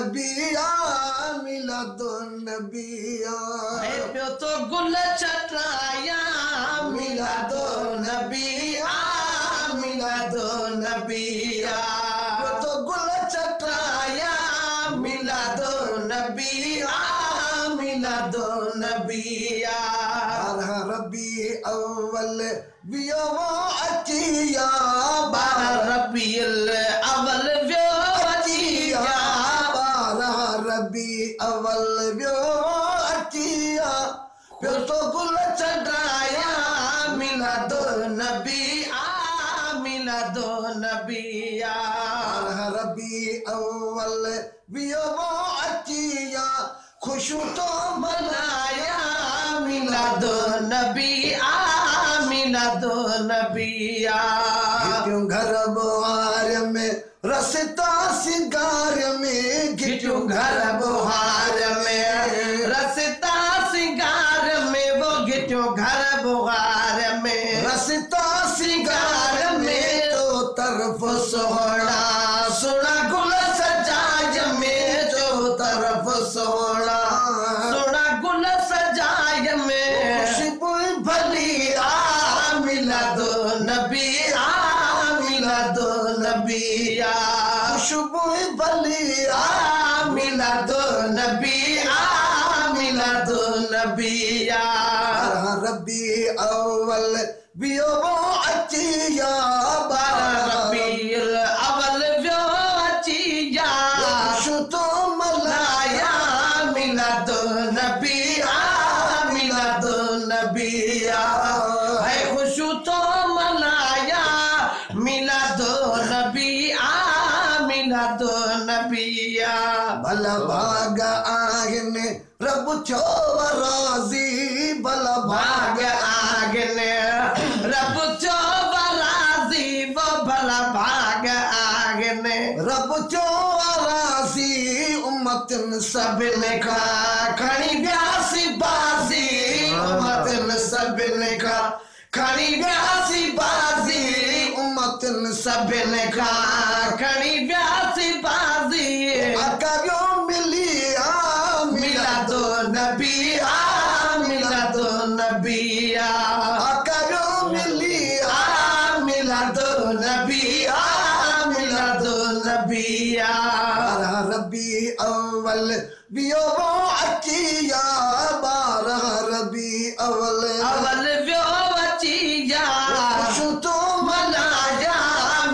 नबिया मिलादो नबिया पियो तो गुल चटाया मिलादो नबिया मिलादो नबिया तो गुल चटाया मिलादो नबिया मिलादो नबिया रबी अव्वल वियो अचिया रबील अव्वल व्यो अचिया रबी अव्वल व्यो अचिया फिर तो गुल चढ़ाया मिलादो नबिया मिलादो नबिया रबी अव्वल वियो अचिया खुशू तो मनाया मिलादो नबिया मिलादो नबिया क्यों घर बुहार में रसता सिंगार में घिटू घर बुहार में रसता सिंगार में वो घिटू घर बुहार में रसता सिंगार में तो तरफ सोहना सोना गुल सजाय में जो तरफ सोना सोना गुल सजाय में खुशबू भली आ मिला दो नबिया मिला दो नबिया खुशबू बलिया मिला दो नबिया मिला दो नबिया रबी अव्वल वियो अचिया रबील अव्वल व्यो अचिया खुशू तो मलाया मिला दो नबिया मिला दो नबिया है खुशू तो मलाया मिला दो नबिया मिला दो नबिया भल भाग आगने रब चोवराजी भल भाग आगने रब चोवराजी वो भला भाग आगने रब चोवराजी उम्मतन सब ने खा खड़ी ब्यासी बाजी उम्मतन सब ने खा खड़ी ब्यासी बाजी उम्मतन सब ने खा खड़ी ब्यासी बाजी अकबियो मिलिया मिला दो नबिया मिला दो नबिया अकबियो मिलिया मिला दो नबिया मिला दो नबिया रबी अव्वल वियो अचिया बारह रबी अव्वल अव्वल व्यो अचिया खुशू तो मनाया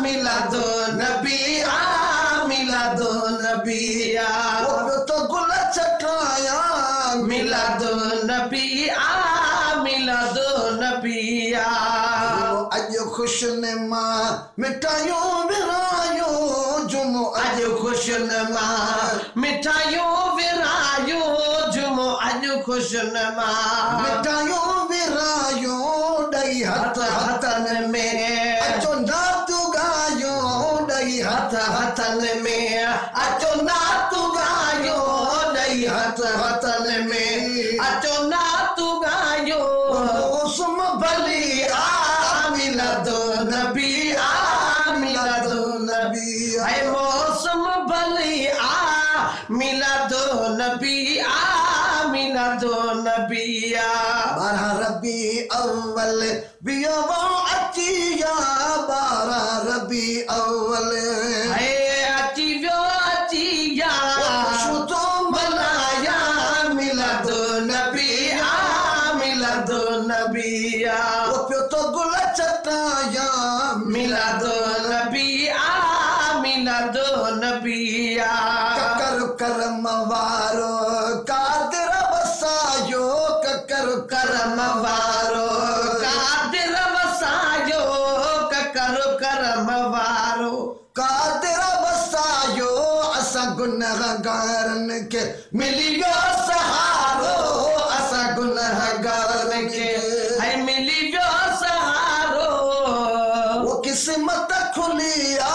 मिला दो नबिया मिला दो नबिया तो गुल चटाया मिला दो नबिया मिला दो नबिया अज खुश ने मां मिठाइयों विरायो जुमो अज खुश नमा मिठाइयों विरायो जुमो अज खुश नमा मिठाइयों विरायो डई हथ हथन में अचो नातू गायो डई हथ हथन में अचो नातू गायो दई हथन में अचो नातू गायो मौसम भली आ मिला दो नबिया मिला दो नबिया है मौसम भली आ मिला दो नबिया मिला दो नबिया बारह रबी अव्वल वियो अचिया बारह रबी अव्वल है अचिव्यो अचिया खुशू तो मनाया मिला दो नबिया मिला दो नबिया प्यो तो गुल चटाया मिला दो नबिया मिला दो नबिया ककर करम वारो कादिर वसायो ककर करम वारो कादिर वसायो ककरो करम वारो कादिर वसायो असा गुनहगारन के मिलियो सहारो असा गुनहगारन के है मिलियो सहारो वो किस्मत खुलिया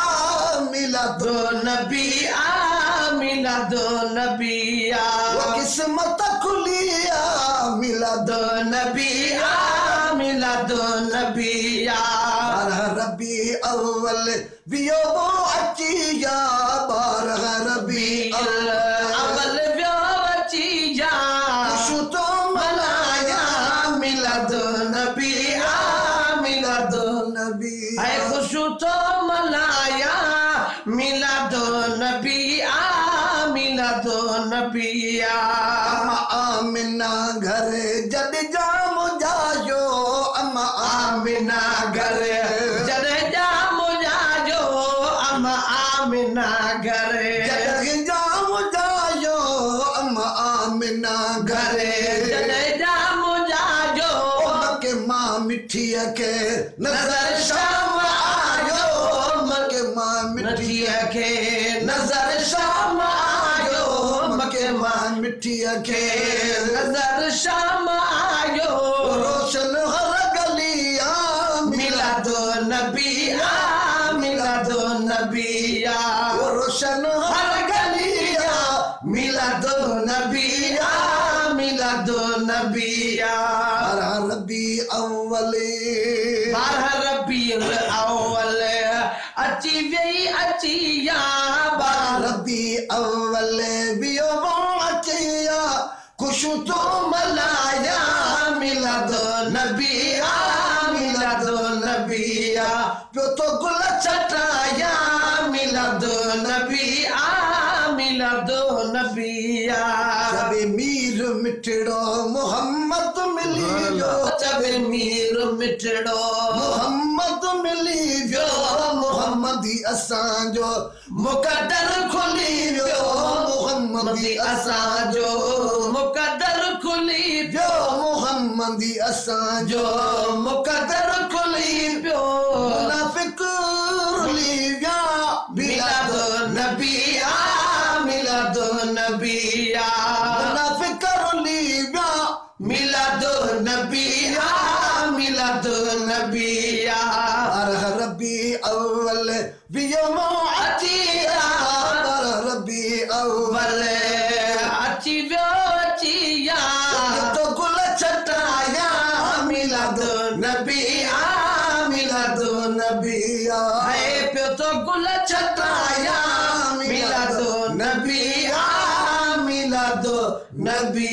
मिला दो नबिया मिला दो नबिया वो किस्मत खुलिया मिला दो नबिया मिला दो नबिया रबी अव्वल वियो अचिया बारह रबी अव्वल वियो अचिया खुशू तो मनाया मिलाद नबी मिलाद नबी है खुशू तो मनाया मिलाद नबी मिलाद नबिया आमिना घर जद जाम जायो अम्मा आमिना घर जद जाम जायो अम्मा आमिना घर जद जाम जायो अम्मा आमिना घर जद जाम जायो के माँ मिठी के नजर शाम आयो मके माँ मिठी के नजर शाम आयो मके माँ मिठी के नजर शाम आयो रोशन हर गलिया मिलाद नबिया मिलाद नबिया रोशन हर गलिया मिलाद नबिया मिलाद नबिया रबी अव्वले बारह रबीउल अव्वल अची वई अचिया रबी अव्वले वियो अचिया खुशू तो मलाया मिलाद नबिया मिलाद नबिया प्यो तो गुल चटाया मिलाद नबिया मिलाद नबिया जब मीर मिठड़ो मोहम्मद मिलियो जब मीर मिठड़ो मोहम्मद मिलियो मोहम्मदी असांजो मुकद्दर खुली वियो मोहम्मदी असांजो मुकद्दर खुली जो मोहम्मदी असांजो जो मुकद्दर खुली पियो मुनाफिक लिया मिलाद नबिया मिलाद नबिया मुनाफिक लिया मिलाद नबिया मिलाद नबिया रबी अव्वल वियो अचिया रबी अव्वल अची वियो अचिया तो गुल छटाया मिलाद नबिया मिलाद नबिया है पियो तो गुल छटाया मिलाद नबिया मिलाद नबी